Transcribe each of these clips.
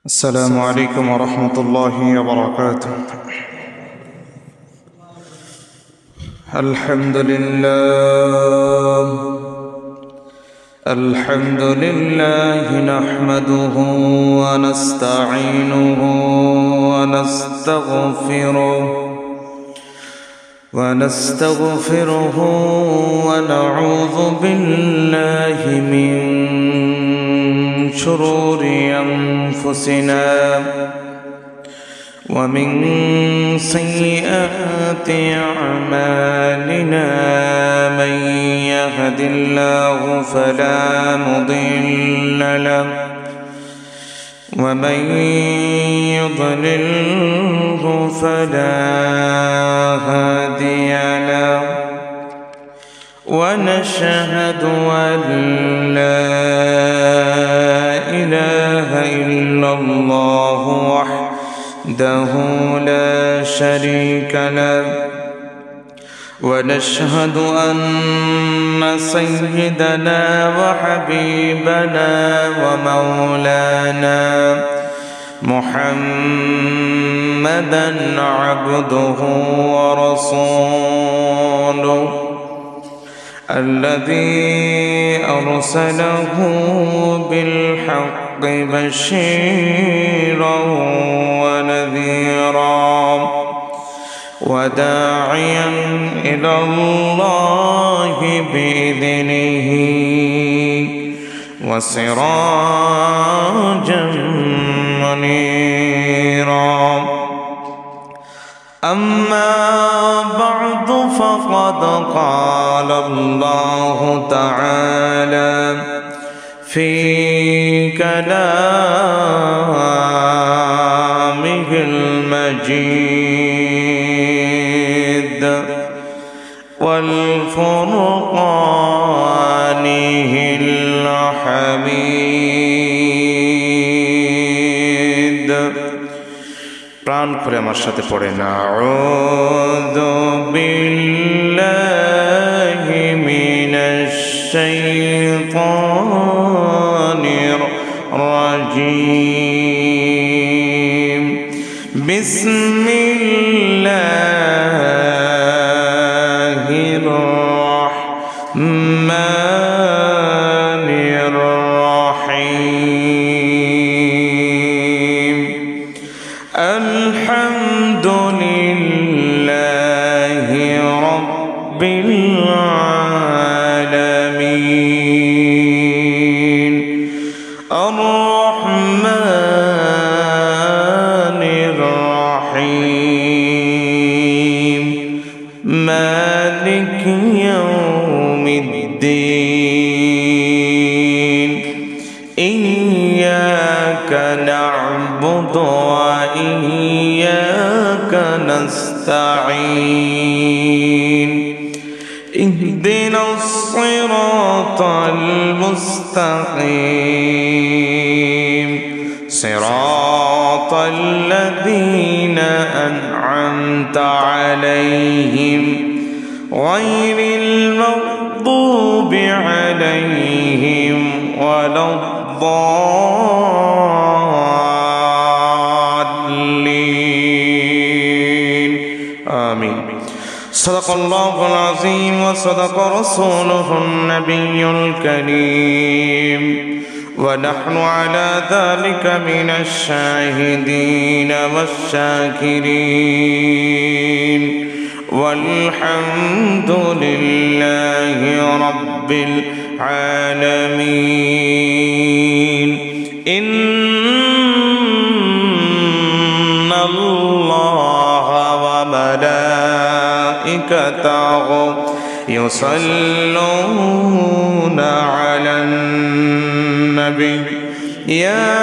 السلام عليكم ورحمة الله وبركاته. الحمد لله نحمده ونستعينه ونستغفره ونعوذ بالله من شرور أنفسنا ومن سيئات أعمالنا. من يهد الله فلا مضل له ومن يضلله فلا هادي له. ونشهد أن لا إله إلا الله وحده لا شريك له. ونشهد أن سيدنا وحبيبنا ومولانا محمدًا عبده ورسوله الذي أرسله بالحق بشيرا ونذيرا وداعيا إلى الله بإذنه وسراجا منيرا. أما بعد فقد قال الله تعالى في كلامه المجيد والفرقانه الحميد. প্রাণ করে আমার সাথে পড়েন আউযু বিল্লাহি মিনাশ শাইতানির রাজীম। বিসমিল্লাহির রাহমানির রাহিম। আলহামদুলিল্লাহি রাব্বিল আলামিন। আর-রাহমানির রাহিম। মালিকি ইয়াউমিদ্দিন। ইয়্যাকা না'বুদু ওয়া ইয়্যাকা নাস্তাঈন। ইহদিনাস সিরাতাল মুস্তাকিম। সিরাতাল লাযীনা আন'আমতা আলাইহিম গায়রিল মাগদুবি আলাইহিম ওয়ালাদ-দাল্লিন। آمين. صدق الله العظيم وصدق رسوله النبي الكريم ونحن على ذلك من الشاهدين والشاكرين والحمد لله رب العالمين. إن الله وملائكته يصلون على النبي يا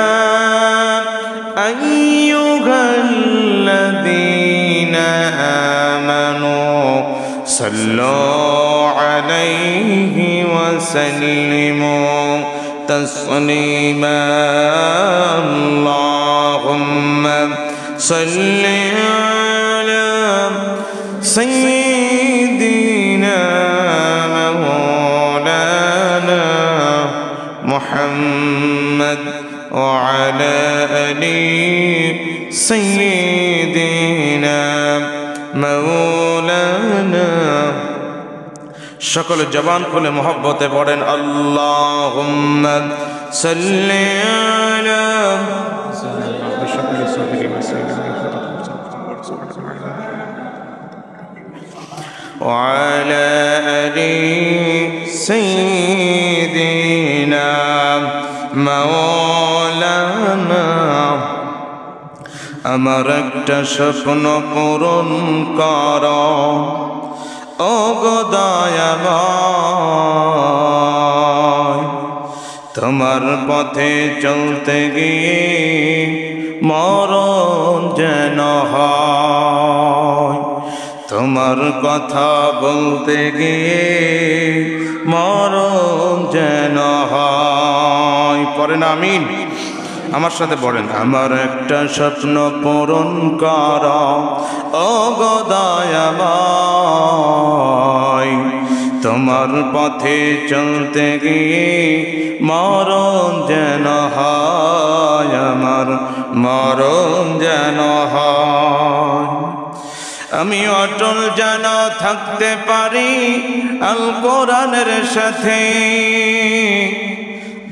أيها الذين آمنوا صلوا عليه وسلموا تسليما. اللهم صل على سيدنا مولانا محمد وعلى وعلى آل سيدنا مولانا সকল জবান খুলে মোহব্বতে পড়েন আল্লাহুম্মা সাল্লি আলা وعلى آل سيدنا مولانا আমার একটা স্বপ্ন পূরণ করো ও গো দয়াময় তোমার পথে চলতে গিয়ে মরণ যেন হয় তোমার কথা বলতে গিয়ে মরণ যেন হয় পড়েন আমিন আমার সাথে পড়েন আমার একটা স্বপ্ন পূরণ করো ও গো দয়াময় তোমার পথে চলতে গিয়ে মরণ যেন হয় আমার মরণ যেন হয় আমি অটল যেন থাকতে পারি আল কোরআনের সাথে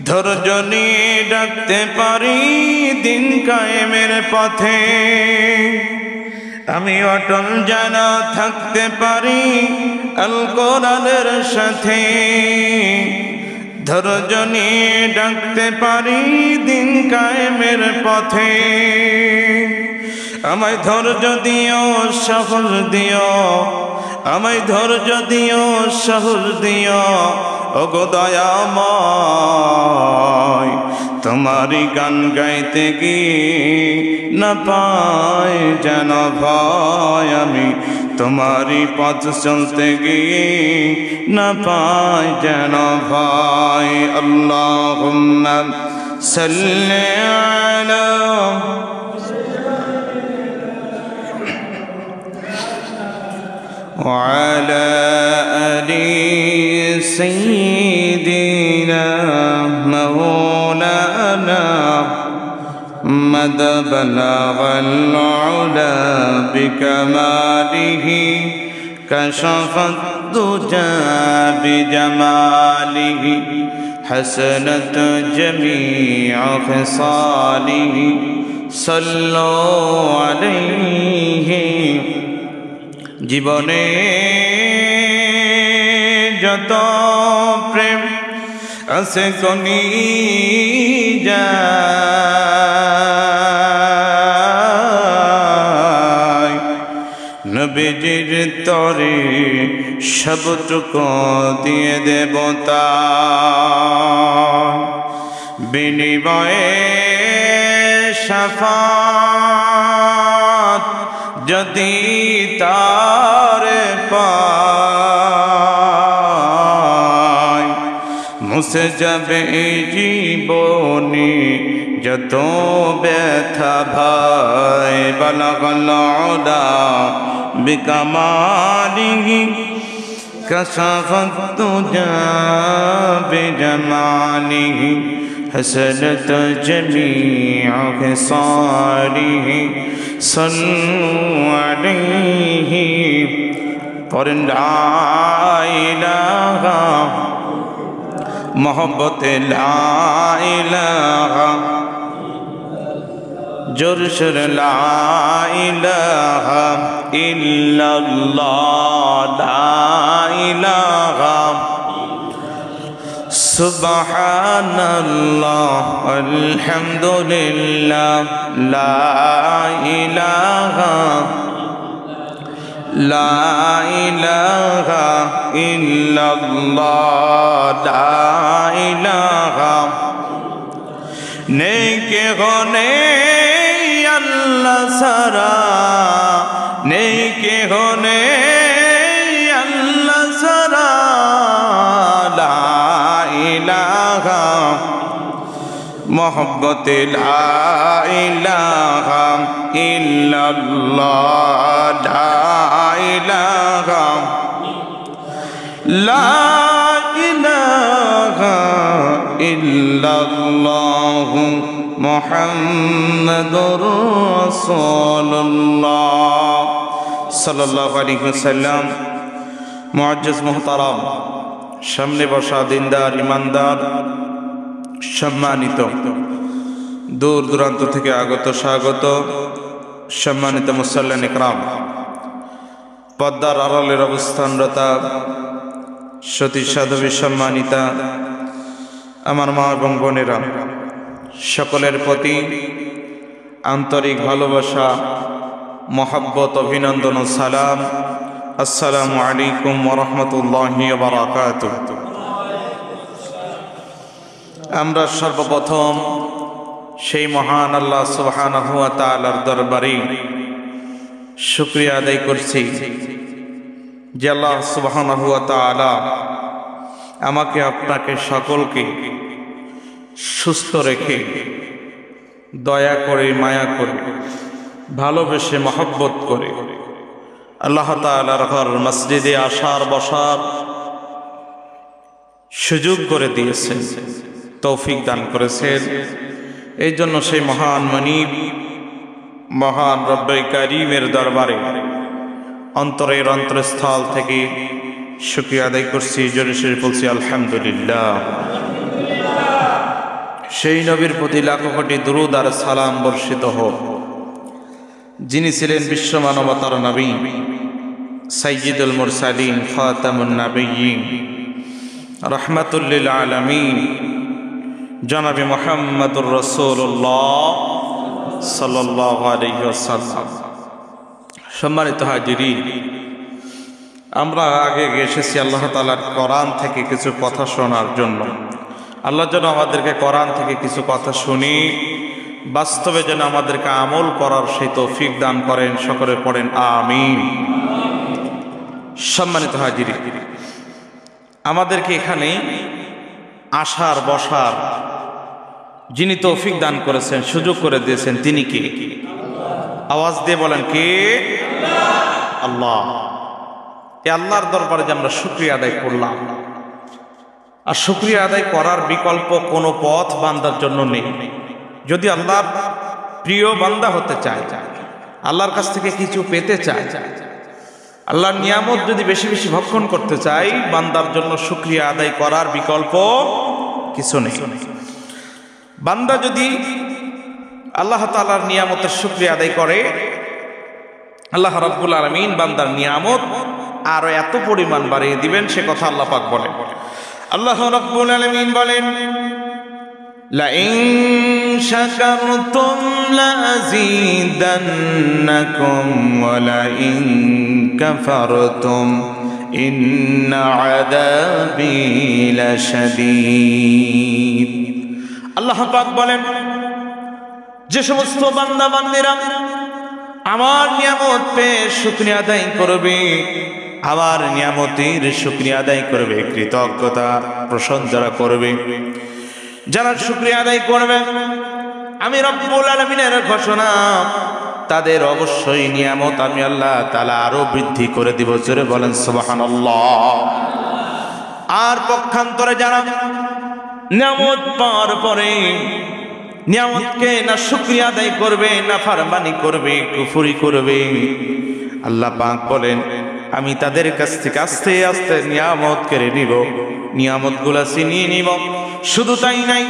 ধৈর্য নিয়ে ডাকতে পারি দিন কায়েমের পথে আমি অটল যেন থাকতে পারি আল কোরআনের সাথে ধৈর্য নিয়ে ডাকতে পারি দিন কায়েমের পথে আমায় ধৈর্য দিও সাহস দিও আমায় ধৈর্য দিও সাহস দিও ওগো দয়াময় তোমারই গান গাইতে গিয়ে না পাই যেন ভয় আমি তোমারই পথ চলতে গিয়ে না পাই যেন ভয় আল্লাহুম্মা সাল্লি আলা وعلى آل سيدنا مولانا مد بلغ العلا بكماله كشف الدجى بجماله حسنت جميع خصاله صلوا عليه জীবনে যত প্রেম আছে কনি যায় নবীজির তরে সবটুকু দিয়ে দেবতা বিনিময়ে শাফাত যদি তার পাই মুছে যাবে জীবনে যত ব্যথা ভাই বালাগাল উলা বিকামালিহি কাশাফাত thuja বিজামালিহি حسنت جميع خصاله صلوا عليه قرن لا إله محبت لا إله جرشر لا إله إلا الله لا إله Subhanallah alhamdulillah la ilaha illallah la ilaha নেকে গনে আল্লাহ সারা নেকে গনে আল্লাহ সারা मोहब्बत ला इलाहा इल्लल्लाह ला इलाहा इल्लल्लाह মুহাম্মাদুর রাসূলুল্লাহ সাল্লাল্লাহু আলাইহি ওয়াসাল্লাম। মুআজ্জাজ মুহতারাম, সামনে বসা দিনদার ইমানদার সম্মানিত দূর দূরান্ত থেকে আগত স্বাগত সম্মানিত মুসল্লিন ইকরাম, পদ্মার আড়ালের অবস্থানরতা সতী সাধবী সম্মানিতা আমার মা এবং বোনেরা, সকলের প্রতি আন্তরিক ভালোবাসা, মহব্বত, অভিনন্দন ও সালাম। আসসালামু আলাইকুম ওয়া রাহমাতুল্লাহি ওয়া বারাকাতুহু। আমরা সর্বপ্রথম সেই মহান আল্লাহ সুবহানাহু ওয়া তাআলার দরবারে শুকরিয়া আদায় করছি যে আল্লাহ সুবহানাহু ওয়া তাআলা আমাকে আপনাকে সকলকে সুস্থ রেখে দয়া করে, মায়া করে, ভালোবেসে, মহব্বত করে আল্লাহ তাআলার ঘর মসজিদে আসার বসার সুযোগ করে দিয়েছেন, তৌফিক দান করেছেন। এই জন্য সেই মহান মনিব, মহান রব্বে কারীমের দরবারে অন্তরের অন্তরস্থল থেকে শুকরিয়া আদায় করছি, জোরে সোরে বলছি আলহামদুলিল্লাহ। সেই নবীর প্রতি লাখো কোটি দুরূদ আর সালাম বর্ষিত হোক, যিনি ছিলেন বিশ্ব মানবতার নবী, সাইয়্যিদুল মুরসালিন, খাতামুন নাবিয়্যিন, রাহমাতুল লিল আলামিন, জনাবে মুহাম্মদুর রাসূলুল্লাহ সাল্লাল্লাহু আলাইহি ওয়াসাল্লাম। সম্মানিত হাজিরিন, আমরা আগে এসেছি আল্লাহ তাআলার কোরআন থেকে কিছু কথা শোনার জন্য। আল্লাহ যেন আমাদেরকে কোরআন থেকে কিছু কথা শুনি, বাস্তবে যেন আমাদেরকে আমল করার সেই তৌফিক দান করেন। সকলে পড়েন আমিন। সম্মানিত হাজিরিন, আমাদেরকে এখানে আসার বসার যিনি তৌফিক দান করেছেন, সুযোগ করে দিয়েছেন, তিনি কে? আওয়াজ দিয়ে বলেন, কে? আল্লাহ। এই আল্লাহর দরবারে যে আমরা শুকরিয়া আদায় করলাম, আর শুকরিয়া আদায় করার বিকল্প কোনো পথ বান্দার জন্য নেই। যদি আল্লাহর প্রিয় বান্দা হতে চায়, আল্লাহর কাছ থেকে কিছু পেতে চায়, আল্লাহর নিয়ামত যদি বেশি বেশি ভক্ষণ করতে চাই, বান্দার জন্য শুকরিয়া আদায় করার বিকল্প কিছু নেই। বান্দা যদি আল্লাহ তাআলার নিয়ামতের শুকরিয়া আদায় করে, আল্লাহ রাব্বুল আলামিন বান্দার নিয়ামত আরো এত পরিমাণ বাড়িয়ে দিবেন, সে কথা আল্লাহ পাক বলেন। আল্লাহ রাব্বুল আলামিন বলেন, লাইন শাকারতুম লাযীদান্নাকুম ওয়া লাইন কাফারতুম ইন্না আযাবী লাশাদীদ। আল্লাহ পাক বলেন, যে সমস্ত বান্দা বান্দীরা আমার নিয়ামত পেয়ে শুকরিয়া আদায় করবে, আমার নিয়ামতের শুকরিয়া আদায় করবে, কৃতজ্ঞতা প্রশংসা করবে, যারা শুকরিয়া আদায় করবে, আমি রব্বুল আলামিনের ঘোষণা, তাদের অবশ্যই নিয়ামত আমি আল্লাহ তাআলা আরো বৃদ্ধি করে দিব। জোরে বলেন সুবহানাল্লাহ। আর পক্ষান্তরে যারা নিয়ামত পাওয়ার পরে নিয়ামতকে না শুকরিয়া আদায় করবে, না ফারমানি করবে, কুফরি করবে, আল্লাহ পাক বলেন আমি তাদের কাছ থেকে আস্তে আস্তে নিয়ামত কেড়ে নিব, নিয়ামতগুলা ছিনিয়ে নিব। শুধু তাই নাই,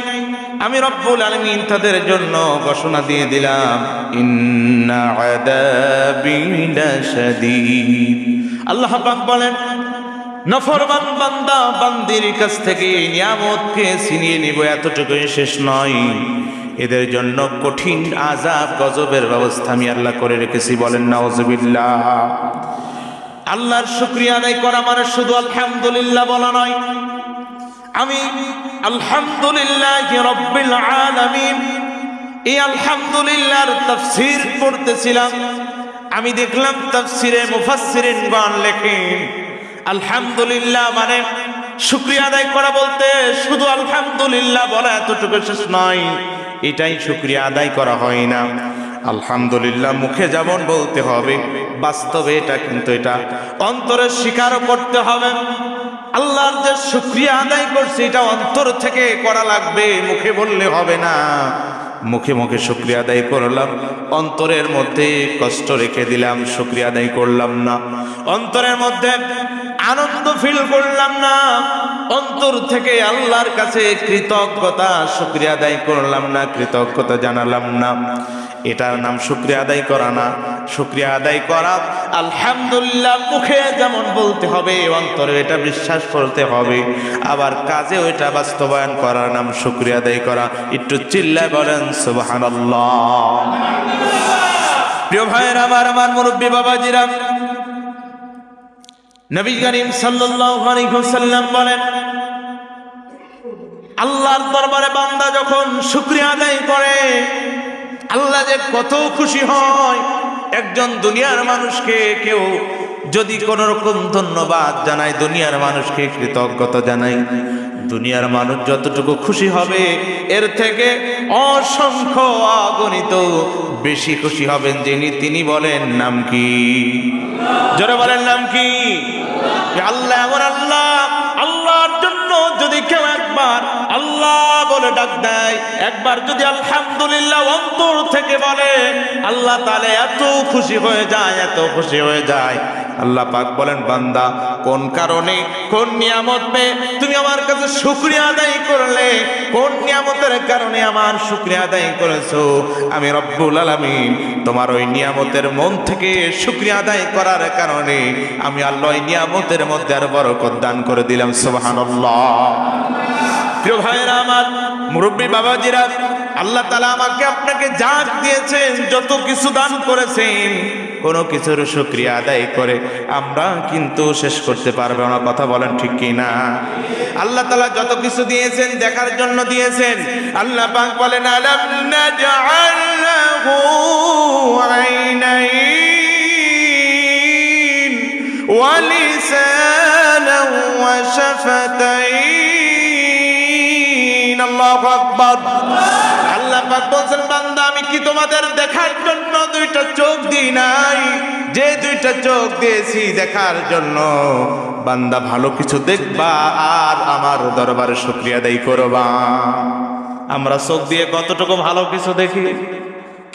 আমি রব্বুল আলামিন তাদের জন্য ঘোষণা দিয়ে দিলাম, ইন্না আযাবী লাশাদীদ। আল্লাহ পাক বলেন, নফরমান বান্দা বান্দির কাছ থেকে নিয়ামতকে ছিনিয়ে নিব, এতটুকুই শেষ নয়, এদের জন্য কঠিন আযাব গজবের ব্যবস্থা আমি আল্লাহ করে রেখেছি। বলেন নাউযুবিল্লাহ। আল্লাহর শুকরিয়া আদায় করা মানে শুধু আলহামদুলিল্লাহ বলা নয়। আমি আলহামদুলিল্লাহি রাব্বিল আলামিন, এই আলহামদুলিল্লাহর তাফসীর পড়তেছিলাম, আমি দেখলাম তাফসীরে মুফাসসিরিনগণ লেখেন আলহামদুলিল্লাহ মানে শুকরিয়া আদায় করা বলতে শুধু আলহামদুলিল্লাহ বলা এতটুকু শেষ নয়, এটাই শুকরিয়া আদায় করা হয় না। আলহামদুলিল্লাহ মুখে যেমন বলতে হবে, বাস্তবে এটা কিন্তু এটা অন্তরে স্বীকার করতে হবে। আল্লাহর যে শুকরিয়া আদায় করছে এটা অন্তর থেকে করা লাগবে, মুখে বললে হবে না। মুখে মুখে শুকরিয়া আদায় করলাম, অন্তরের মধ্যে কষ্ট রেখে দিলাম, শুকরিয়া আদায় করলাম না। অন্তরের মধ্যে আনন্দ ফিল করলাম না, অন্তর থেকে আল্লাহর কাছে কৃতজ্ঞতা শুকরিয়া আদায় করলাম না, কৃতজ্ঞতা জানালাম না। এটার নাম শুকরিয়া আদায় করা না। শুকরিয়া আদায় করা আলহামদুলিল্লাহ মুখে যেমন বলতে হবে, অন্তরে এটা বিশ্বাস করতে হবে, আবার কাজেও এটা বাস্তবায়ন করার নাম শুকরিয়া আদায় করা। একটু চিল্লায় বলেন সুবহানাল্লাহ। প্রিয় ভাইয়েরা আমার মুরব্বী বাবাজিরা, নবী করিম সাল্লাল্লাহু আলাইহি ওয়াসাল্লাম বলেন, আল্লাহর দরবারে বান্দা যখন শুকরিয়া আদায় করে আল্লাহ যে কত খুশি হয়। একজন দুনিয়ার মানুষকে কেউ যদি কোন রকম ধন্যবাদ জানায়, দুনিয়ার মানুষকে কৃতজ্ঞতা জানায়, দুনিয়ার মানুষ যতটুকু খুশি হবে এর থেকে অসংখ্য অগণিত বেশি খুশি হবেন যিনি, তিনি বলেন নাম কি? জোরে বলেন নাম কি? আল্লাহ। এমন আল্লাহ, আল্লাহর জন্য যদি কেউ একবার আল্লাহ বলে ডাক দেয়, একবার যদি আলহামদুলিল্লাহ অন্তর থেকে বলে, আল্লাহ তাআলা এত খুশি হয়ে যায়, এত খুশি হয়ে যায়। আল্লাহ পাক বলেন, বান্দা কোন কারণে, কোন নিয়ামত পেয়ে তুমি আমার কাছে শুকরিয়া আদায় করলে, কোন নিয়ামতের কারণে আমার শুকরিয়া আদায় করেছো, আমি রব্বুল আলামিন তোমার ওই নিয়ামতের মন থেকে শুকরিয়া আদায় করার কারণে আমি আল্লাহ ওই নিয়ামতের মধ্যে আর বরকত দান করে দিলাম। সুবহানাল্লাহ। প্রিয় ভাইয়েরা আমার, মুরব্বী বাবাজিরা, আল্লাহ তাআলা আমাকে আপনাকে যা দিয়েছেন, যত কিছু দান করেছেন, কোনো কিছুর শুকরিয়া আদায় করে আমরা কিন্তু শেষ করতে পারবো না। কথা বলেন ঠিক কি না? আল্লাহ তাআলা যত কিছু দিয়েছেন দেখার জন্য দিয়েছেন। আল্লাহ পাক বলেন, আলাম নাজআল লাহু আইনাইন ওয়া লিসানান ওয়া শাফাতাইন। আল্লাহু আকবার। আল্লাহ পাক বলেন, বান্দা আমি কি তোমাদের দেখার জন্য দুইটা চোখ দিই নাই? যে দুইটা চোখ দিয়েছি দেখার জন্য, বান্দা ভালো কিছু দেখবা আর আমার দরবারে শুকরিয়া আদায় করবা। আমরা চোখ দিয়ে কতটুকু ভালো কিছু দেখি,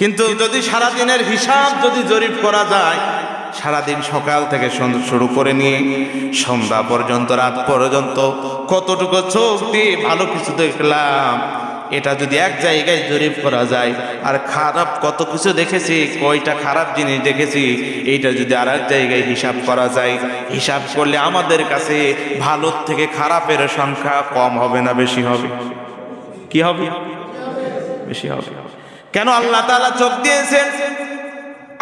কিন্তু যদি সারা দিনের হিসাব যদি জরিপ করা যায়, সারাদিন সকাল থেকে শুরু করে নিয়ে সন্ধ্যা পর্যন্ত, রাত পর্যন্ত কতটুকু চোখ দিয়ে ভালো কিছু দেখলাম, এটা যদি এক জায়গায় জরিপ করা যায়, আর খারাপ কত কিছু দেখেছি, কয়টা খারাপ জিনিস দেখেছি, এইটা যদি আর এক জায়গায় হিসাব করা যায়, হিসাব করলে আমাদের কাছে ভালোর থেকে খারাপের সংখ্যা কম হবে না বেশি হবে? কি হবে? বেশি হবে। কেন? আল্লাহ তাআলা চোখ দিয়েছেন।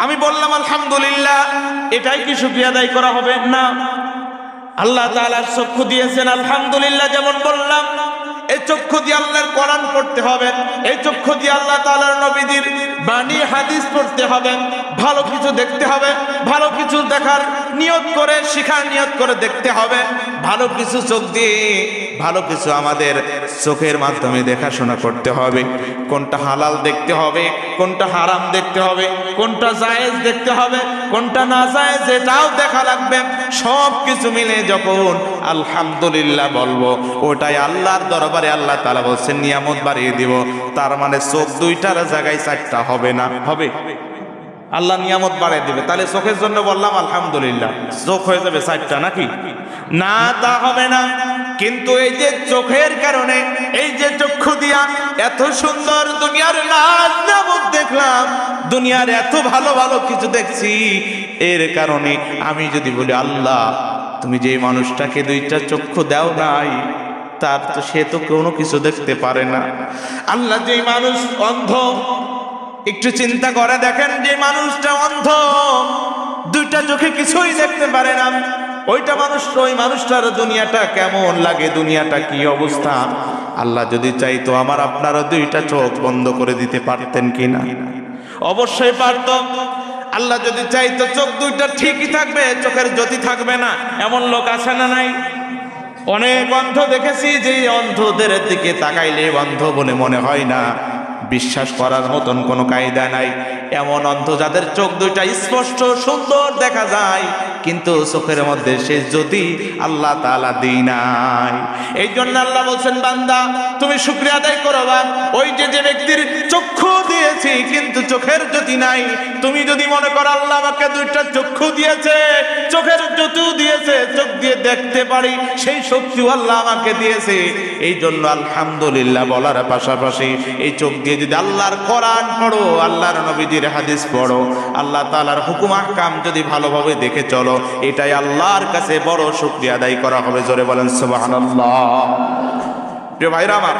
আমি বললাম আলহামদুলিল্লাহ, এটাই কি শুকরিয়া আদায় করা হবে না? আল্লাহ তাআলার চক্ষু দিয়েছেন, আলহামদুলিল্লাহ। যেমন বললাম, এই চক্ষু দিয়ে আল্লাহর কোরআন পড়তে হবে, এই চক্ষু দিয়ে আল্লাহ তাআলার নবীদের বাণী হাদিস পড়তে হবে, ভালো কিছু দেখতে হবে, ভালো কিছু দেখার নিয়ত করে, শিখার নিয়ত করে দেখতে হবে। ভালো কিছু চোখ দিয়ে ভালো কিছু আমাদের চোখের মাধ্যমে দেখাশোনা করতে হবে। কোনটা হালাল দেখতে হবে, কোনটা হারাম দেখতে হবে, কোনটা জায়েজ দেখতে হবে, কোনটা না জায়েজ এটাও দেখা লাগবে। সব কিছু মিলে যখন আলহামদুলিল্লাহ বলবো, ওটাই আল্লাহর দরবারে আল্লাহ তাআলা বলছেন নিয়ামত বাড়িয়ে দিব। তার মানে চোখ দুইটার জায়গায় চারটা হবে না? হবে। আল্লাহ নিয়ামত বাড়িয়ে দিবে। তাহলে চোখের জন্য বললাম আলহামদুলিল্লাহ, চোখ হয়ে যাবে চারটা নাকি? না, তা হবে না। কিন্তু এই যে চোখের কারণে, এই যে চক্ষু দিয়া এত সুন্দর দুনিয়ার নিয়ামত দেখলাম, দুনিয়ার এত ভালো ভালো কিছু দেখছি, এর কারণে আমি যদি বলি আল্লাহ তুমি যে মানুষটাকে দুইটা চক্ষু দাও নাই, তার তো সে তো কোনো কিছু দেখতে পারে না। আল্লাহ যে মানুষ অন্ধ, একটু চিন্তা করে দেখেন, যে মানুষটা অন্ধ, দুইটা চোখে কিছুই দেখতে পারে না, ওইটা মানুষ, ওই মানুষটার দুনিয়াটা কেমন লাগে, দুনিয়াটা কি অবস্থা? আল্লাহ যদি চাইতো আমার আপনারা দুইটা চোখ বন্ধ করে দিতে পারতেন কিনা? অবশ্যই পারত। আল্লাহ যদি চাইতো চোখ দুইটা ঠিকই থাকবে, চোখের জ্যোতি থাকবে না, এমন লোক আছে না নাই? অনেক অন্ধ দেখেছি, যে অন্ধদের দিকে তাকাইলে অন্ধ বলে মনে হয় না, বিশ্বাস করার মতন কোনো কায়দা নাই। এমন অন্ধ যাদের চোখ দুইটা স্পষ্ট সুন্দর দেখা যায়, কিন্তু চোখের মধ্যে সে যদি আল্লাহ তাআলা দেই নাই। এই জন্য আল্লাহ বলছেন, বান্দা তুমি শুকরিয়া আদায় করবা। ওই যে ব্যক্তির চক্ষু দিয়েছি কিন্তু চোখের জ্যোতি নাই, তুমি যদি মনে করো আল্লাহ আমাকে দুইটা চক্ষু দিয়েছে, চোখের জ্যোতিও দিয়েছে, চোখ দিয়ে দেখতে পারি, সেই শক্তিও আল্লাহ আমাকে দিয়েছে, এই জন্য আলহামদুলিল্লাহ বলার পাশাপাশি এই চোখ দিয়ে যদি আল্লাহর কোরআন পড়ো, আল্লাহর নবীজির হাদিস পড়ো, আল্লাহ তাআলার হুকুম আহকাম যদি ভালোভাবে দেখে চলো, এটাই আল্লাহর কাছে বড় শুকরিয়া আদায় করা হবে। জোরে বলেন সুবহানাল্লাহ। প্রিয় ভাইরা আমার,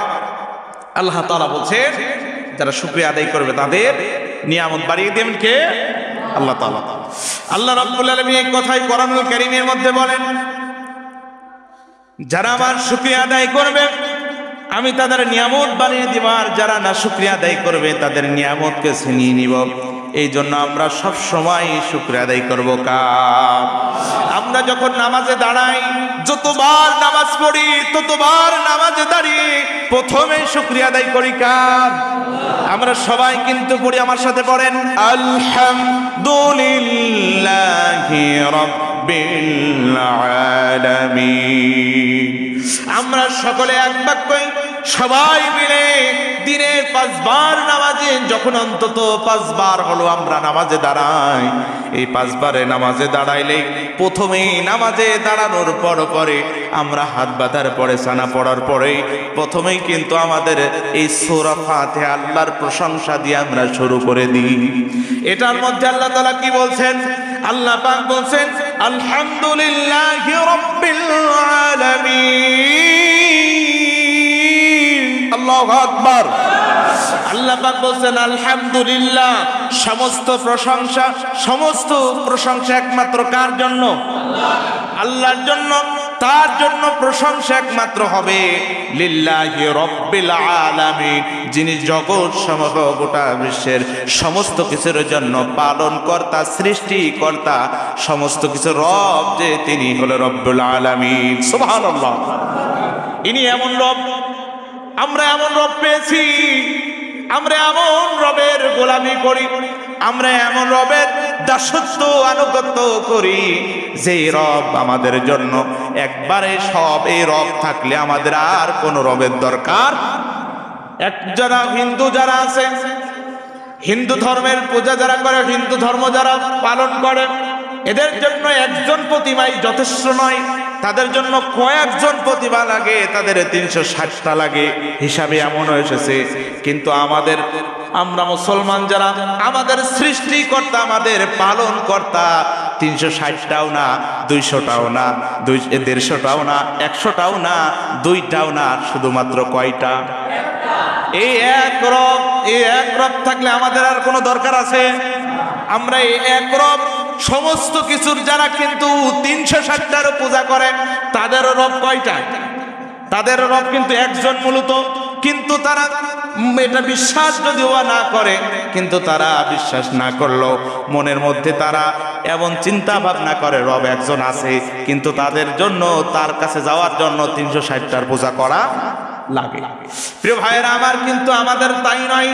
আল্লাহ তাআলা বলছেন যারা শুকরিয়া আদায় করবে তাদের নিয়ামত বাড়িয়ে দেবেন কে? আল্লাহ তাআলা। আল্লাহ রাব্বুল আলামিন এই কথাই কোরআনুল কারীমের মধ্যে বলেন, যারা আমার শুকরিয়া আদায় করবে আমি তাদের নিয়ামত বাড়িয়ে দিব, আর যারা না শুকরিয়া আদায় করবে তাদের নিয়ামতকে ছিনিয়ে নিব। এই জন্য আমরা সব সময় শুকরিয়া আদায় করব কার? আমরা যখন নামাজে দাঁড়াই, যতবার নামাজ পড়ি ততবার নামাজে দাঁড়িয়ে প্রথমে শুকরিয়া আদায় করি কার? আমরা সবাই কিন্তু পড়ি, আমার সাথে পড়েন, আলহামদুলিল্লাহি রাব্বিল আলামিন। আমরা সকলে এক বাক্যে সবাই মিলে দিনে 5 বার নামাজে, যখন অন্তত 5 বার হলো আমরা নামাজে দাঁড়াই, এই 5 বারে নামাজে দাঁড়াইলে প্রথমেই নামাজে দাঁড়ানোর পরে আমরা হাত বাঁধার পরে, সানা পড়ার পরে প্রথমেই কিন্তু আমাদের এই সূরা ফাতিহা আল্লাহর প্রশংসা দিয়ে আমরা শুরু করে দিই। এটার মধ্যে আল্লাহ তাআলা কি বলছেন? আল্লাহ পাক বলছেন আলহামদুলিল্লাহি রাব্বিল আলামিন। আল্লাহু আকবার। আল্লাহ পাক বলছেন আলহামদুলিল্লাহ, সমস্ত প্রশংসা একমাত্র কার জন্য? আল্লাহর জন্য। তার জন্য প্রশংসা একমাত্র হবে লিল্লাহি রাব্বিল আলামিন, যিনি জগৎ সমগ্র গোটা বিশ্বের সমস্ত কিছুর জন্য পালন কর্তা, সৃষ্টিকর্তা, সমস্ত কিছু রব, যে তিনি হলো রব্বুল আলামিন। সুবহানাল্লাহ। ইনি এমন রব, আমরা এমন রব পেয়েছি, আমরা এমন রবের গোলামি করি, আমরা এমন রবের দাসত্ব আনুগত্য করি যে রব আমাদের জন্য একবারে সব। এই রব থাকলে আমাদের আর কোন রবের দরকার। যারা হিন্দু যারা আছে, হিন্দু ধর্মের পূজা যারা করে, হিন্দু ধর্ম যারা পালন করে, এদের জন্য একজন প্রতিমাই যথেষ্ট নয়, তাদের জন্য কয়েকজন প্রতিমা লাগে, তাদের 360টা লাগে, হিসাবে এমন এসেছে। কিন্তু আমরা মুসলমান যারা, আমাদের সৃষ্টিকর্তা, আমাদের পালন কর্তা 360টাও না, 200টাও না, 150টাও না, 100টাও না, 2টাও না, শুধুমাত্র কয়টা? এই এক রব থাকলে আমাদের আর কোনো দরকার আছে? আমরা এই এক রব, সমস্ত কিছুর যারা কিন্তু 360টারও পূজা করে, তাদের রব কয়টা? তাদের রব কিন্তু একজন মূলত, কিন্তু তারা এটা বিশ্বাস যদিও না করে, কিন্তু তারা বিশ্বাস না করলেও মনের মধ্যে তারা এমন চিন্তা ভাবনা করে রব একজন আছে, কিন্তু তাদের জন্য, তার কাছে যাওয়ার জন্য 360টার পূজা করা লাগে। প্রিয় ভাইয়েরা আমার, কিন্তু আমাদের তাই নয়,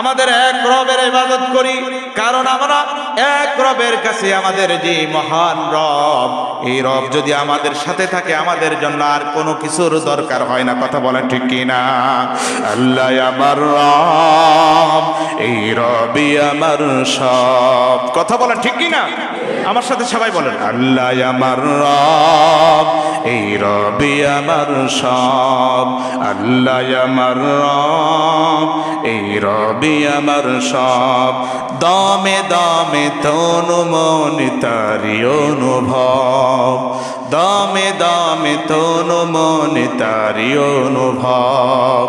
আমাদের এক রবের ইবাদত করি, কারণ আমরা এক রবের কাছে, আমাদের যে মহান রব, এই রব যদি আমাদের সাথে থাকে, আমাদের জন্য আর কোনো কিছুর দরকার হয় না। কথা বলেন ঠিক কিনা? আল্লাহ আমার রব, এই রবই আমার সব। কথা বলেন ঠিক কিনা? আমার সাথে সবাই বলেন, আল্লাহ আমার রব, এই রবি আমার সব। আল্লাহ আমার রব, এই রবি আমার সব। দমে দমে তনু মন তারি অনুভব, দমে দমে তনু মন তারি অনুভব।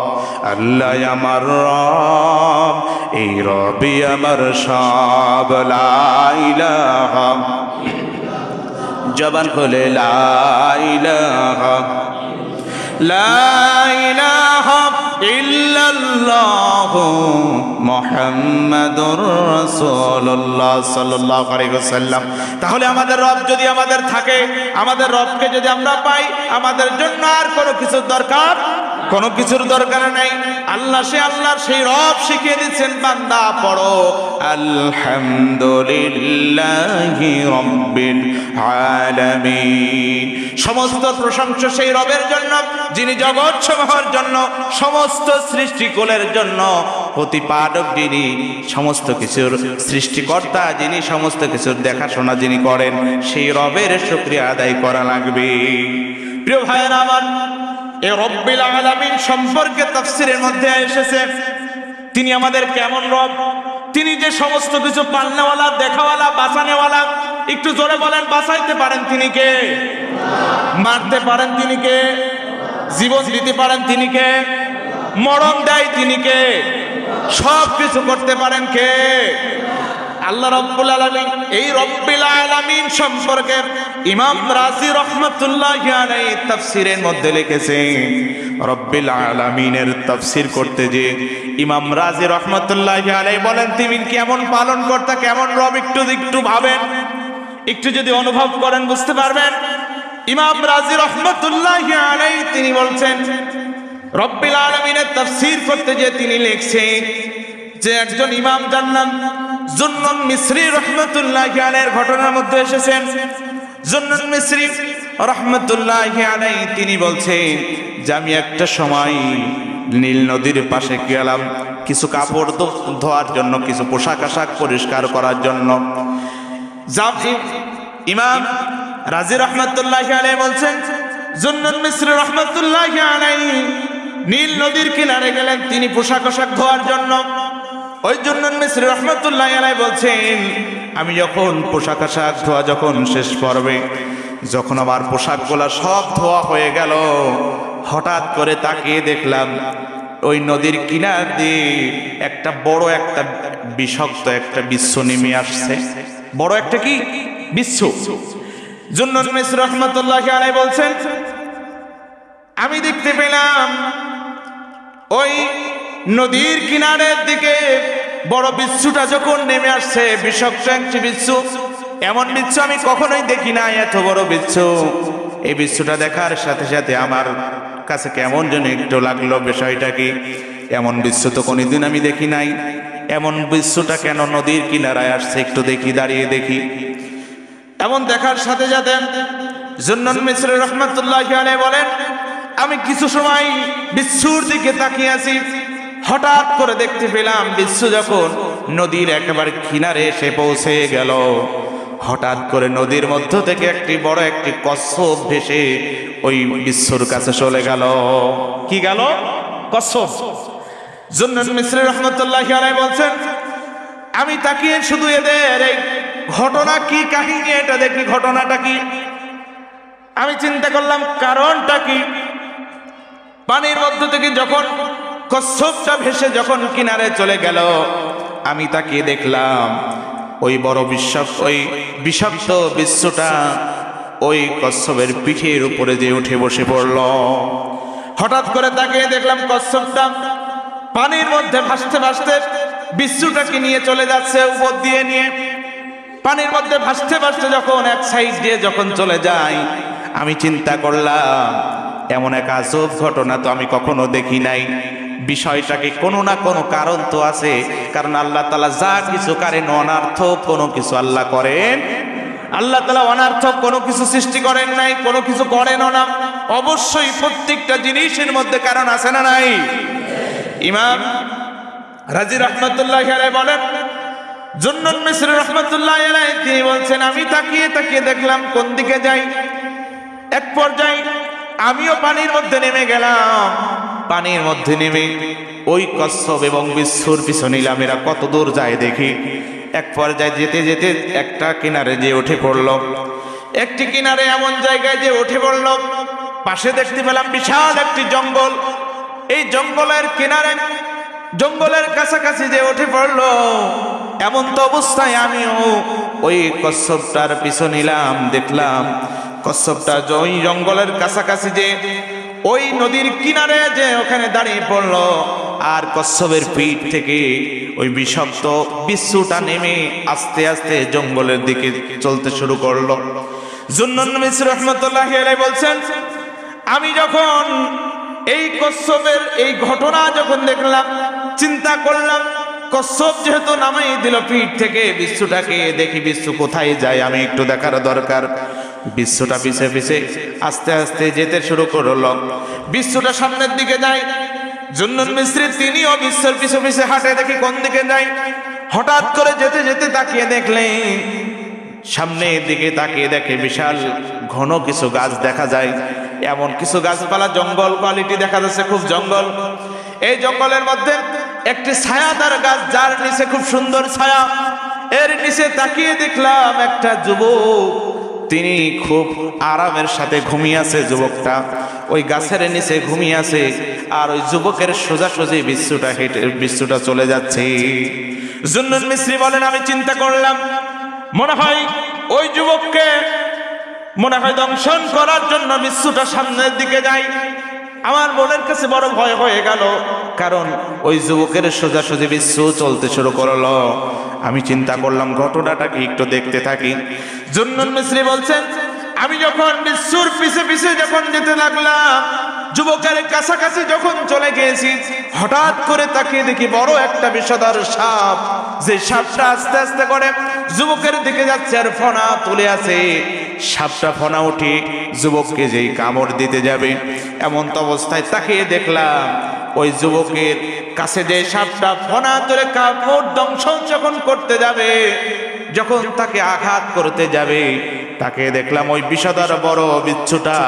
আল্লাহ আমার রব, এই রবি আমার সব। লা ইলাহা, জবান খুলে লা ইলাহা, লা ইলাহা ইল্লাল্লাহু মুহাম্মাদুর রাসূলুল্লাহ সাল্লাল্লাহু আলাইহি ওয়াসাল্লাম। তাহলে আমাদের রব যদি আমাদের থাকে, আমাদের রবকে যদি আমরা পাই, আমাদের জন্য আর কোনো কিছুর দরকার কোনো কিছুর দরকার নাই। আল্লাহ আল্লাহর সেই রব শিখিয়ে দিচ্ছেন, বান্দা পড়ো আলহামদুলিল্লাহি রাব্বিল আলামিন। সমস্ত প্রশংসা সেই রবের জন্য যিনি জগৎ সমূহের জন্য, সমস্ত সৃষ্টিকুলের জন্য প্রতিপালক, যিনি সমস্ত কিছুর সৃষ্টিকর্তা, যিনি সমস্ত কিছুর দেখাশোনা যিনি করেন, সেই রবের শুকরিয়া আদায় করা লাগবে। প্রিয় ভাইয়েরা আমার, এই রব্বিল আলামিন সম্পর্কে তাফসীরের মধ্যে এসেছে তিনি আমাদের কেমন রব। তিনি যে সমস্ত কিছু পালনেওয়ালা, দেখাওয়ালা, বাঁচানেওয়ালা। একটু জোরে বলেন, বাঁচাইতে পারেন তিনি কে? মারতে পারেন তিনি কে? জীবন দিতে পারেন তিনি কে? মরণ দেয় তিনি কে? সব কিছু করতে পারেন কে? আল্লাহ রাব্বুল আলামিন। এই রব্বিল আলামিন সম্পর্কে ইমাম রাজি রাহমাতুল্লাহি আলাইহি তাফসীরের মধ্যে লিখেছেন, রব্বিল আলামিনের তাফসীর করতে যে ইমাম রাজি রাহমাতুল্লাহি আলাইহি বলেন তিনি কেমন পালন কর্তা, কেমন রব, একটু ভাবেন, একটু যদি অনুভব করেন বুঝতে পারবেন। ইমাম রাজি রাহমাতুল্লাহি আলাইহি তিনি বলছেন, রব্বিল আলামিনের তাফসীর করতে যে তিনি লিখছেন যে একজন ইমাম জান্নাত জুন্নুন মিসরি রাহমাতুল্লাহি আলাইহির ঘটনার মধ্যে এসেছেন। জুন্নুন মিসরি রাহমাতুল্লাহি আলাইহি তিনি বলছেন যে আমি একটা সময় নীল নদীর পাশে গেলাম কিছু কাপড় ধোয়ার জন্য, কিছু পোশাক আশাক পরিষ্কার করার জন্য। ইমাম রাজি রাহমাতুল্লাহি আলাইহি বলছেন, জুন্নুন মিসরি রাহমাতুল্লাহি আলাইহি নীল নদীর কিনারে গেলেন তিনি পোশাক আশাক ধোয়ার জন্য। ওই জুন্নুন মিসরি রাহমাতুল্লাহি আলাইহি বলছেন, আমি যখন পোশাক আশাক ধোয়া যখন শেষ পর্বে, যখন আমার পোশাকগুলা সব ধোয়া হয়ে গেল, হঠাৎ করে তাকিয়ে দেখলাম ওই নদীর কিনার দিয়ে একটা বড় একটা বিষাক্ত একটা বিচ্ছু নেমে আসছে। বড় একটা কি বিচ্ছু। জুন্নুন মিসরি রাহমাতুল্লাহি আলাইহি বলছেন, আমি দেখতে পেলাম ওই নদীর কিনারের দিকে বড় বিচ্ছুটা যখন নেমে আসছে, বিষাক্ত একটি বিচ্ছু। এমন বিচ্ছু আমি কখনোই দেখি না, এত বড় বিচ্ছু। এই বিচ্ছুটা দেখার সাথে সাথে আমার কাছে কেমন যেন একটু লাগলো, বিষয়টা কি, এমন বিচ্ছু তো কোনোদিন আমি দেখি নাই। এমন বিচ্ছুটা কেন নদীর কিনারায় আসছে, একটু দেখি, দাঁড়িয়ে দেখি। এমন দেখার সাথে সাথে জুন্নুন মিসরি রাহমাতুল্লাহি আলাইহি বলেন, আমি কিছু সময় বিচ্ছুর দিকে তাকিয়ে আছি, হঠাৎ করে দেখতে পেলাম বিচ্ছু যখন নদীর একেবারে কিনারে এসে পৌঁছে গেল, হঠাৎ করে নদীর মধ্য থেকে একটি বড় একটি কচ্ছপ ভেসে ওই বিচ্ছুর কাছে চলে গেল। কি গেল? কচ্ছপ। জুন্নুন মিসরি রাহমাতুল্লাহি আলাইহি বলছেন, আমি তাকিয়ে শুধু এদের এই ঘটনা কি, কাহিনী এটা দেখি, ঘটনাটা কি। আমি চিন্তা করলাম কারণটা কি। পানির মধ্য থেকে যখন কচ্ছপটা ভেসে যখন কিনারে চলে গেল, আমি তাকিয়ে দেখলাম ওই বড় বিষাক্ত বিচ্ছুটা ওই কচ্ছপের পিঠের উপরে যে উঠে বসে পড়ল। হঠাৎ করে তাকিয়ে দেখলাম কচ্ছপটা পানির মধ্যে ভাসতে ভাসতে বিচ্ছুটাকে নিয়ে চলে যাচ্ছে উপর দিয়ে নিয়ে। পানির মধ্যে ভাসতে ভাসতে যখন এক সাইড দিয়ে যখন চলে যায়, আমি চিন্তা করলাম এমন এক আজব ঘটনা তো আমি কখনো দেখি নাই। বিষয়টাকে কোনো না কোনো কারণ তো আছে, কারণ আল্লাহ তাআলা যা কিছু করেন অনার্থক কোনো কিছু আল্লাহ করেন। আল্লাহ তাআলা অনার্থক কোনো কিছু সৃষ্টি করেন নাই, কোনো কিছু করেনও না। অবশ্যই প্রত্যেকটা জিনিসের মধ্যে কারণ আছে না নাই? ইমাম রাজি রাহমাতুল্লাহি আলাইহি বলেন, জুন্নুন মিসরি রাহমাতুল্লাহি আলাইহি তিনি বলছেন, আমি তাকিয়ে তাকিয়ে দেখলাম কোন দিকে যাই। এক পর্যায়ে আমিও পানির মধ্যে নেমে গেলাম। পানির মধ্যে নেমে ওই কচ্ছপ এবং বিচ্ছুর পিছু নিলাম, এরা কত দূর যায় দেখি। এক পর্যায়ে যেতে যেতে একটা কিনারে যে উঠে পড়ল। একটি কিনারে এমন জায়গায় যে উঠে পড়ল, পাশে দেখতে পেলাম বিশাল একটি জঙ্গল। এই জঙ্গলের কিনারে, জঙ্গলের কাছাকাছি যে উঠে পড়ল, এমন তো অবস্থায় আমিও ওই কচ্ছপটার পিছু নিলাম। দেখলাম কচ্ছপটা ওই জঙ্গলের কাছাকাছি যে ওই নদীর কিনারে যে ওখানে দাঁড়িয়ে পড়ল, আর কচ্ছপের পিঠ থেকে ওই বিষাক্ত বিচ্ছুটা নেমে আস্তে আস্তে জঙ্গলের দিকে চলতে শুরু করলো। জুন্নুন মিসরি রাহমাতুল্লাহি আলাইহি বলছেন, আমি যখন এই কচ্ছপের এই ঘটনা যখন দেখলাম, চিন্তা করলাম কচ্ছপ যেহেতু নামাই দিল পিঠ থেকে বিচ্ছুটাকে, দেখি বিচ্ছু কোথায় যায়, আমি একটু দেখার দরকার। বিচ্ছুটা পিছে পিছে আস্তে আস্তে যেতে শুরু করলো। বিচ্ছুটা সামনের দিকে যায়। জুন্নুন মিস্ত্রি তিনিও বিচ্ছুর পিছে পিছে হাঁটে, দেখি কোন দিকে যায়। হঠাৎ করে যেতে যেতে তাকিয়ে দেখলেন, সামনের দিকে তাকিয়ে দেখে বিশাল ঘন কিছু গাছ দেখা যায়। এমন কিছু গাছপালা, জঙ্গল কোয়ালিটি দেখা যাচ্ছে, খুব জঙ্গল। এই জঙ্গলের মধ্যে একটি ছায়াদার গাছ, যার নিচে খুব সুন্দর ছায়া। এর নিচে তাকিয়ে দেখলাম একটা যুবক, তিনি খুব আরামের সাথে ঘুমিয়ে আছে। যুবকটা ওই গাছের নিচে ঘুমিয়ে আছে, আর ওই যুবকের সোজাসুজি বিচ্ছুটা চলে যাচ্ছে। জুন্নুন মিস্ত্রি বলেন, আমি চিন্তা করলাম মনে হয় ওই যুবককে মনে হয় দংশন করার জন্য বিচ্ছুটা সামনের দিকে যায়। আমার মনের কাছে বড় ভয় হয়ে গেল, কারণ ওই যুবকের সোজাসুজি বিচ্ছু চলতে শুরু করলো। আমি চিন্তা করলাম ঘটনাটা কি, একটু দেখতে থাকি। জুন্নুন মিস্ত্রি বলছেন, আমি যখন বিচ্ছুর পিছে পিছে যখন যেতে লাগলাম, যুবকের কাছাকাছি যখন চলে গিয়েছি, হঠাৎ করে তাকিয়ে দেখি বড় একটা বিষধর সাপ। যে সাপটা আস্তে আস্তে করে যুবকের দিকে যাচ্ছে, আর ফনা তুলে আছে। সাপটা ফনা উঠে যুবককে যেই কামড় দিতে যাবে, এমন তো অবস্থায় তাকিয়ে দেখলাম ওই যুবকের কাছে যে সাপটা ফনা তুলে কামড় দংশন যখন করতে যাবে, যখন তাকে আঘাত করতে যাবে, তাকে দেখলাম ওই বিষধর বড় বিচ্ছুটা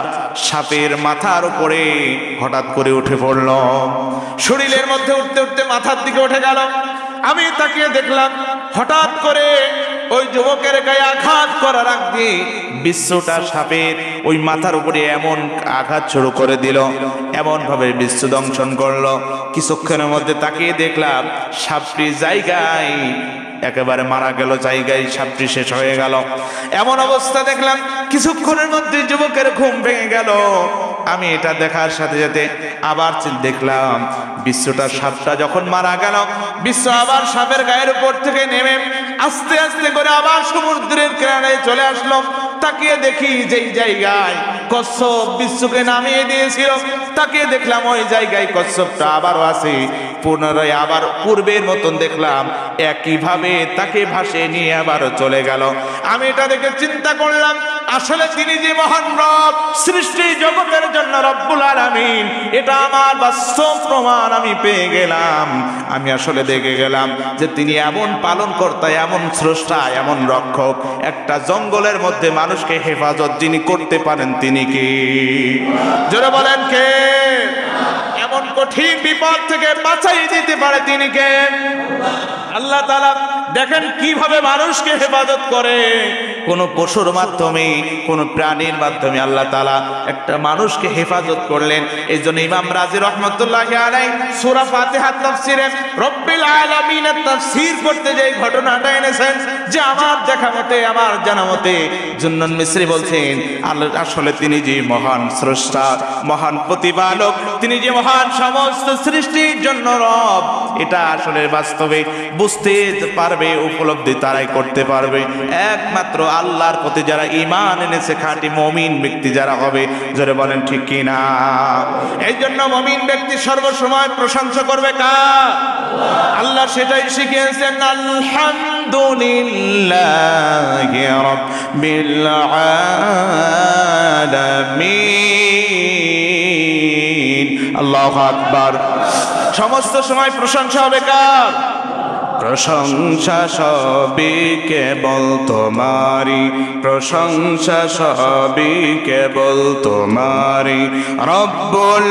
সাপের মাথার উপরে হঠাৎ করে উঠে পড়ল। শরীরের মধ্যে উঠতে উঠতে মাথার দিকে উঠে গেল। আমি তাকিয়ে দেখলাম হঠাৎ করে ওই যুবকের গায়ে আঘাত করার আগে বিচ্ছুটা সাপের ওই মাথার উপরে এমন আঘাত শুরু করে দিল, এমন ভাবে বিচ্ছু দংশন করলো। কিছুক্ষণের মধ্যে তাকিয়ে দেখলাম সাপটি জায়গায় একেবারে মারা গেল, জায়গায় সাপটি শেষ হয়ে গেল। এমন অবস্থা দেখলাম কিছুক্ষণের মধ্যে যুবকের ঘুম ভেঙে গেল। আমি এটা দেখার সাথে সাথে আবার দেখলাম বিচ্ছুটা সাপটা যখন মারা গেল, বিচ্ছু আবার সাপের গায়ের উপর থেকে নেমে আস্তে আস্তে করে আবার সমুদ্রের কিনারায় চলে আসলো। তাকিয়ে দেখি যেই জায়গায় কচ্ছপ বিচ্ছুকে নামিয়ে দিয়েছিল, তাকিয়ে দেখলাম ওই জায়গায় কচ্ছপটা আবারও আছে। পুনরায় আবার পূর্বের মতন দেখলাম একইভাবে তাকে ভাসিয়ে নিয়ে আবারও চলে গেল। আমি এটা দেখে চিন্তা করলাম, আসলে তিনি যে মহান রব, সৃষ্টি জগতের জন্য রব্বুল আলামিন, এটা আমার বাস্তব প্রমাণ আমি পেয়ে গেলাম। আমি আসলে দেখে গেলাম যে তিনি এমন পালনকর্তা, এমন স্রষ্টা, এমন রক্ষক। একটা জঙ্গলের মধ্যে মানুষকে হেফাজত যিনি করতে পারেন তিনি কি? জোরে বলেন কে? এমন কঠিন বিপদ থেকে বাঁচাই দিতে পারে তিনি কে? আল্লাহ তাআলা। দেখেন কিভাবে মানুষকে হেফাজত করে। কোন পশুর মাধ্যমে, কোন প্রাণীর মাধ্যমে আল্লাহ তাআলা একটা মানুষকে হেফাজত করলেন। এই জন্য ইমাম রাজি রহমতুল্লাহি আলাইহি সূরা ফাতিহার তাফসীরে রব্বিল আলামিনের তাফসীর করতে যে ঘটনাটা এনেছেন, যে আমার দেখা মতে, আমার জানা মতে জুন্নুন মিস্রি বলছেন আল্লাহ আসলে তিনি যে মহান স্রষ্টা, মহান প্রতিপালক, তিনি যে মহান সমস্ত সৃষ্টির জন্য রব, এটা আসলে বাস্তবে বুঝতে পারবে, উপলব্ধি তারাই করতে পারবে একমাত্র আল্লাহর প্রতি যারা ঈমান এনেছে, খাঁটি মুমিন ব্যক্তি যারা হবে। জোরে বলেন ঠিক কি না? এই জন্য মুমিন ব্যক্তি সর্বসময় প্রশংসা করবে কার? আল্লাহ। সেটাই শিখিয়েছেন, আলহামদুলিল্লাহি রাব্বিল আলামিন। আল্লাহু আকবার। সমস্ত সময় প্রশংসা হবে কার? প্রশংসা সবই কেবল তোমারি, প্রশংসা সবই কেবল তোমারি, রব্বুল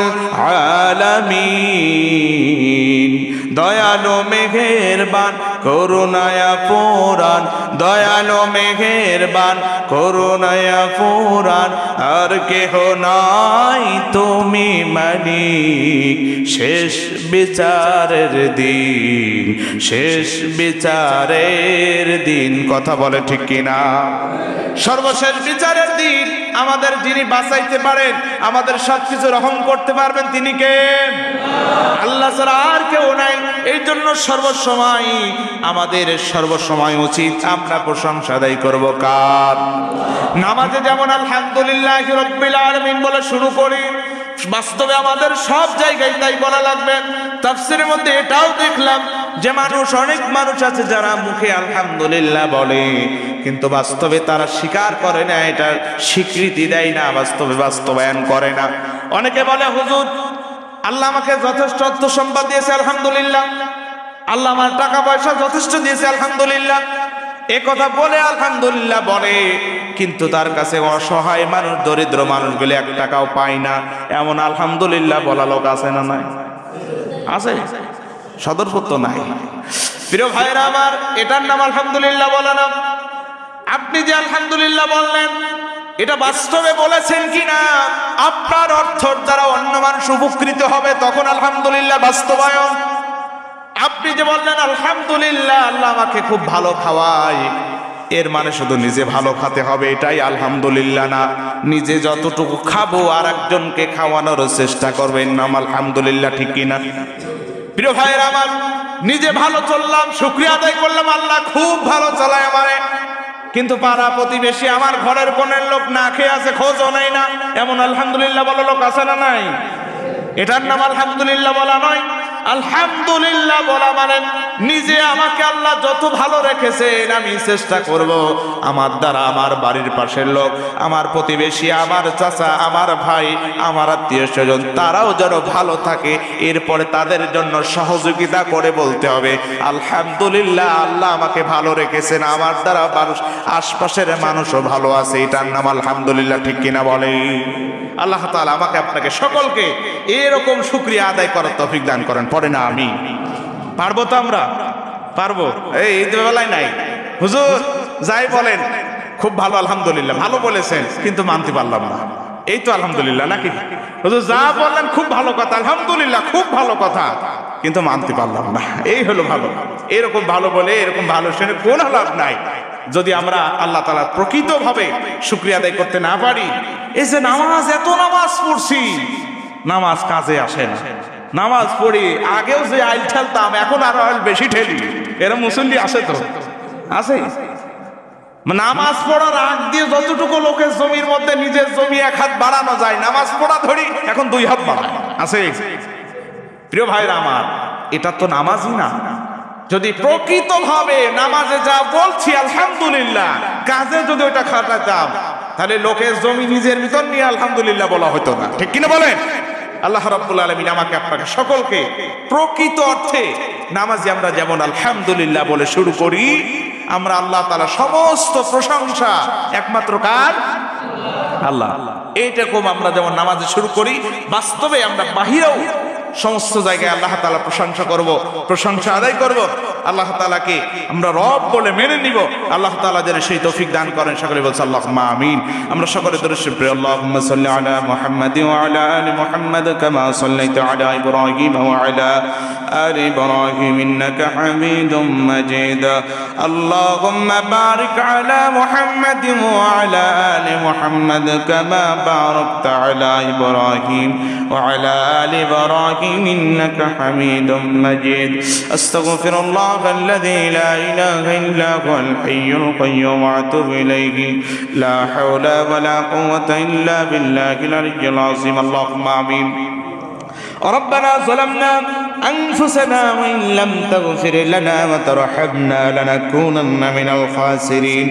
আলামিন। দয়ালু মেহেরবান করুণায়া পুরাণ, দয়ালু মেহেরবান করুণায়া পুরাণ, আর কেহ নাই তুমি মালিক। শেষ বিচারের দিন, শেষ বিচারের দিন। কথা বলে ঠিক কিনা? সর্বশেষ বিচারের দিন আমাদের যিনি বাঁচাইতে পারেন, আমাদের সবকিছু রহম করতে পারবেন তিনি কে? আল্লাহ ছাড়া আর কেউ নাই। এই জন্য সর্বসময় আমাদের সর্বসময় উচিত আমরা প্রশংসা আদায় করব কার? নামাজে যেমন আলহামদুলিল্লাহি রাব্বিল আলামিন বলে শুরু করি, বাস্তবে আমাদের সব জায়গায় তাই বলা লাগবে। তাফসীরের মধ্যে এটাও দেখলাম যে অনেক মানুষ আছে যারা মুখে আলহামদুলিল্লাহ বলে, কিন্তু বাস্তবে তারা স্বীকার করে না, এটা স্বীকৃতি দেয় না, বাস্তবায়ন করে না। অনেকে বলে হুজুর আল্লাহ আমাকে যথেষ্ট অর্থ সম্পদ দিয়েছে আলহামদুলিল্লাহ, আল্লাহ আমার টাকা পয়সা যথেষ্ট দিয়েছে আলহামদুলিল্লাহ, এ কথা বলে আলহামদুলিল্লাহ বলে, কিন্তু তার কাছে অসহায় মানুষ, দরিদ্র মানুষগুলি 1 টাকাও পায় না, এমন আলহামদুলিল্লাহ বলা লোক আছে না নাই? আছে, সদরপুর তো নাই। প্রিয় ভাইরা আমার, এটার নাম আলহামদুলিল্লাহ বলা না। আপনি যে আলহামদুলিল্লাহ বললেন, এটা বাস্তবে বলেছেন কিনা? আপনার অর্থের দ্বারা অন্য মানুষ উপকৃত হবে, তখন আলহামদুলিল্লাহ বাস্তবায়ন। আপনি যে বললেন আলহামদুলিল্লাহ আল্লাহ আমাকে খুব ভালো খাওয়ায়, এর মানে শুধু নিজে ভালো খেতে হবে এটাই আলহামদুলিল্লাহ না। নিজে যতটুকু খাবো আর একজনকে খাওয়ানোর চেষ্টা করবেন, নাম আলহামদুলিল্লাহ, ঠিক কিনা? প্রিয় ভাইয়েরা আমার, নিজে ভালো চললাম, শুকরিয়া আদায় করলাম, আল্লাহ খুব ভালো চালায় আমারে, কিন্তু পাড়া প্রতিবেশী আমার ঘরের কোণের লোক না খেয়ে আছে, খোঁজও নেই না, এমন আলহামদুলিল্লাহ বলা লোক আছে না নাই? এটার নাম আলহামদুলিল্লাহ বলা নয়। আলহামদুলিল্লাহ বলা মানে নিজে আমাকে আল্লাহ যত ভালো রেখেছেন আমি চেষ্টা করব আমার দ্বারা আমার বাড়ির পাশের লোক, আমার প্রতিবেশী, আমার চাচা, আমার ভাই, আমার আত্মীয় স্বজন তারাও যেন ভালো থাকে, এরপরে তাদের জন্য সহযোগিতা করে বলতে হবে আলহামদুলিল্লাহ আল্লাহ আমাকে ভালো রেখেছেন, আমার দ্বারা মানুষ, আশপাশের মানুষও ভালো আছে, এটার নাম আলহামদুলিল্লাহ, ঠিক কিনা বলে? আল্লাহ তাআলা আমাকে আপনাকে সকলকে এরকম শুকরিয়া আদায় করার তৌফিক দান করেন। পড়ে না আমি পারবো তো? আমরা পারবো? এই বেলায় নাই হুজুর যাই বলেন খুব ভালো আলহামদুলিল্লাহ, ভালো বলেছেন কিন্তু মানতে পারলাম না, এই তো আলহামদুলিল্লাহ নাকি? হুজুর যা বললেন খুব ভালো কথা, আলহামদুলিল্লাহ খুব ভালো কথা, কিন্তু মানতে পারলাম না, এই হলো ভালো। এরকম ভালো বলে এরকম ভালো শুনে কোনো লাভ নাই যদি আমরা আল্লাহ তাআলার প্রকৃতভাবে শুকরিয়া আদায় করতে না পারি। এই যে নামাজ, এত নামাজ পড়ছি, নামাজ কাজে আসে না। নামাজ পড়ি, আগেও যে আইল ঠেলতাম এখন আরো আইল বেশি ঠেলি, এরা মুসল্লি আসে তো আছে। নামাজ পড়ার আগ দিয়ে যতটুকু লোকের জমির মধ্যে নিজের জমি 1 হাত বাড়ানো যায়, নামাজ পড়া ধরি এখন 2 হাত বাড়ায় আছে। প্রিয় ভাইরা আমার, এটা তো নামাজই না। যদি প্রকৃতভাবে নামাজে যা বলছি আলহামদুলিল্লাহ, কাজে যদি ওটা খাটাতাম, তাহলে লোকের জমি নিজের ভিতর নিয়ে আলহামদুলিল্লাহ বলা হতো না, ঠিক কিনা বলেন? আল্লাহ রাব্বুল আলামিন আমাকে আপনাকে সকলকে প্রকৃত অর্থে নামাজে আমরা যেমন আলহামদুলিল্লাহ বলে শুরু করি, আমরা আল্লাহ তাআলা সমস্ত প্রশংসা একমাত্র কার? আল্লাহ। এইরকম আমরা যেমন নামাজে শুরু করি, বাস্তবে আমরা বাহিরেও সমস্ত জায়গায় আল্লাহ তাআলা প্রশংসা করব, প্রশংসা আদায় করব, আল্লাহ তাআলাকে আমরা রব বলে মেনে নিব। আল্লাহ তাআলা যেন সেই তৌফিক দান করেন। সকলে বলছি আল্লাহুম্মা আমিন। আমরা সকলে দরুদ শরীফ পড়ি। আল্লাহুম্মা সাল্লি আলা মুহাম্মাদ ওয়া আলা আলি মুহাম্মাদ কামা সাল্লাইতা আলা ইব্রাহিম ওয়া আলা আলি ইব্রাহিম ইন্নাকা হামিদুম মাজিদ। আল্লাহুম্মা বারিক আলা মুহাম্মাদ ওয়া আলা আলি মুহাম্মাদ কামা বারাকতা আলা ইব্রাহিম ওয়া আলা আলি ইব্রাহিম إنك حميد مجيد. أستغفر الله الذي لا إله إلا هو الحي القيوم وأتوب إليه. لا حول ولا قوة إلا بالله العلي العظيم. اللهم آمين. ربنا ظلمنا أنفسنا وإن لم تغفر لنا وترحمنا لنكونن من الخاسرين.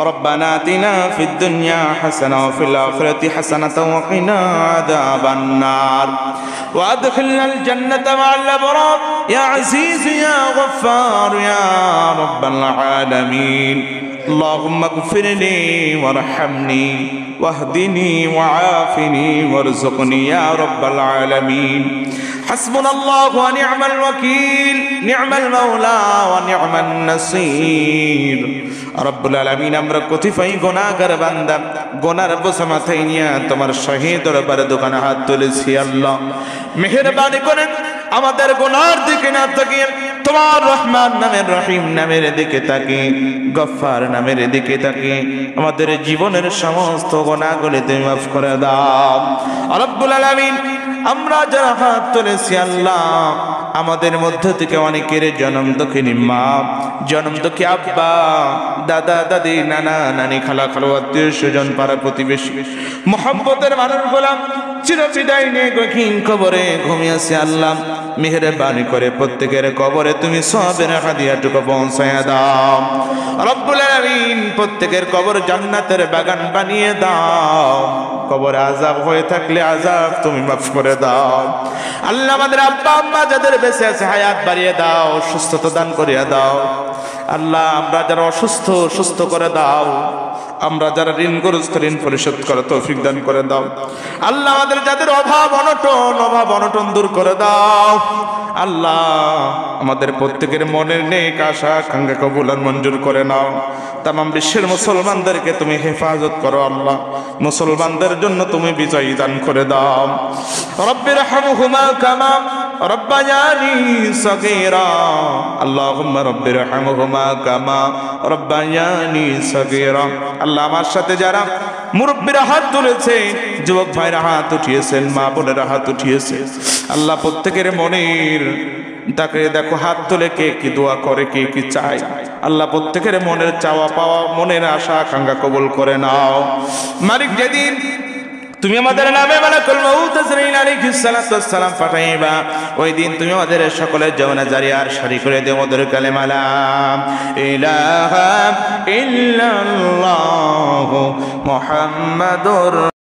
ربنا آتنا في الدنيا حسنة وفي الآخرة حسنة وقنا عذاب النار وأدخلنا الجنة مع الأبرار يا عزيز يا غفار يا رب العالمين. اللهم اغفر لي وارحمني واهدني وعافني وارزقني يا رب العالمين. حسبنا الله ونعم الوكيل نعم المولى ونعم النصير. رب العالمين আমরা কতিপয় গুনাহগার বান্দা, গুনার বোঝা মাথায় নিয়ে তোমার শাহী দরবারে দোকানে হাত তুলেছি। আল্লাহ মেহেরবানি করেন আমাদের গুনার দিকে না তাকিয়ে তোমার রহমান নামের রহিম নামের দিকে তাকিয়ে, গফফার নামের দিকে তাকিয়ে আমাদের জীবনের সমস্ত গুনাহগুলো তুমি মাফ করে দাও। রব্বুল আলামিন আমরা যারা হাত তুলেছি আল্লাহ, আমাদের মধ্য থেকে অনেকের জন্ম দুঃখিনী মা, জন্ম দুঃখী আব্বা, দাদা দাদি, নানা নানি, খালা খালু, আত্মীয় স্বজন, পাড়া প্রতিবেশী, মোহাম্মতের মানুষ গোলাম চিরবিদায় নিয়ে গহীন কবরে ঘুমিয়েছে আল্লাহ মেহেরবানি করে প্রত্যেকের কবরে তুমি সওয়াবের হাদিয়াটুকু পৌঁছায়া দাও রব্বুল আলামিন প্রত্যেকের কবর জান্নাতের বাগান বানিয়ে দাও কবরে আযাব হয়ে থাকলে আযাব তুমি মাফ করে দাও আল্লাহ আমাদের আব্বা আম্মা যাদের বেঁচে আছে হায়াত বাড়িয়ে দাও সুস্থতা দান করিয়া দাও আল্লাহ আমরা যারা অসুস্থ সুস্থ করে দাও আমরা যারা ঋণগ্রস্ত ঋণ পরিশোধ করে তৌফিক দান করে দাও আল্লাহ আমাদের যাদের অভাব অনটন দূর করে দাও আল্লাহ আমাদের প্রত্যেকের মনের নেক আশা আকাঙ্ক্ষা কবুল আর মঞ্জুর করে নাও তামাম বিশ্বের মুসলমানদেরকে তুমি হেফাজত করো আল্লাহ মুসলমানদের জন্য তুমি বিজয় দান করে দাও রব্বিরহামহুমা কামা রব্বায়ানি সগীরা আল্লাহুম্মা রব্বিরহামহুমা কামা রব্বায়ানি সগীরা আল্লাহ আমার সাথে যারা মুরব্বীরা হাত তুলেছে যুবক ভাইরা হাত উঠিয়েছেন মা বোনেরা হাত উঠিয়েছে আল্লাহ প্রত্যেকের মনের তাকে দেখো হাত তুলে কে কি দোয়া করে কে কি চায় আল্লাহ প্রত্যেকের মনের চাওয়া পাওয়া মনের আশা আকাঙ্ক্ষা কবুল করে নাও মালিক যেদিন তুমি আমাদের নামে মালাকুল মউত আজরাইল আলাইহিস সালাতু ওয়াস সালাম পাঠাইবা ওই দিন তুমি আমাদের সকলের জীবনে জারিয়ার সারি করে দিও মধুর কালেমা লা ইলাহা ইল্লাল্লাহু মুহাম্মাদুর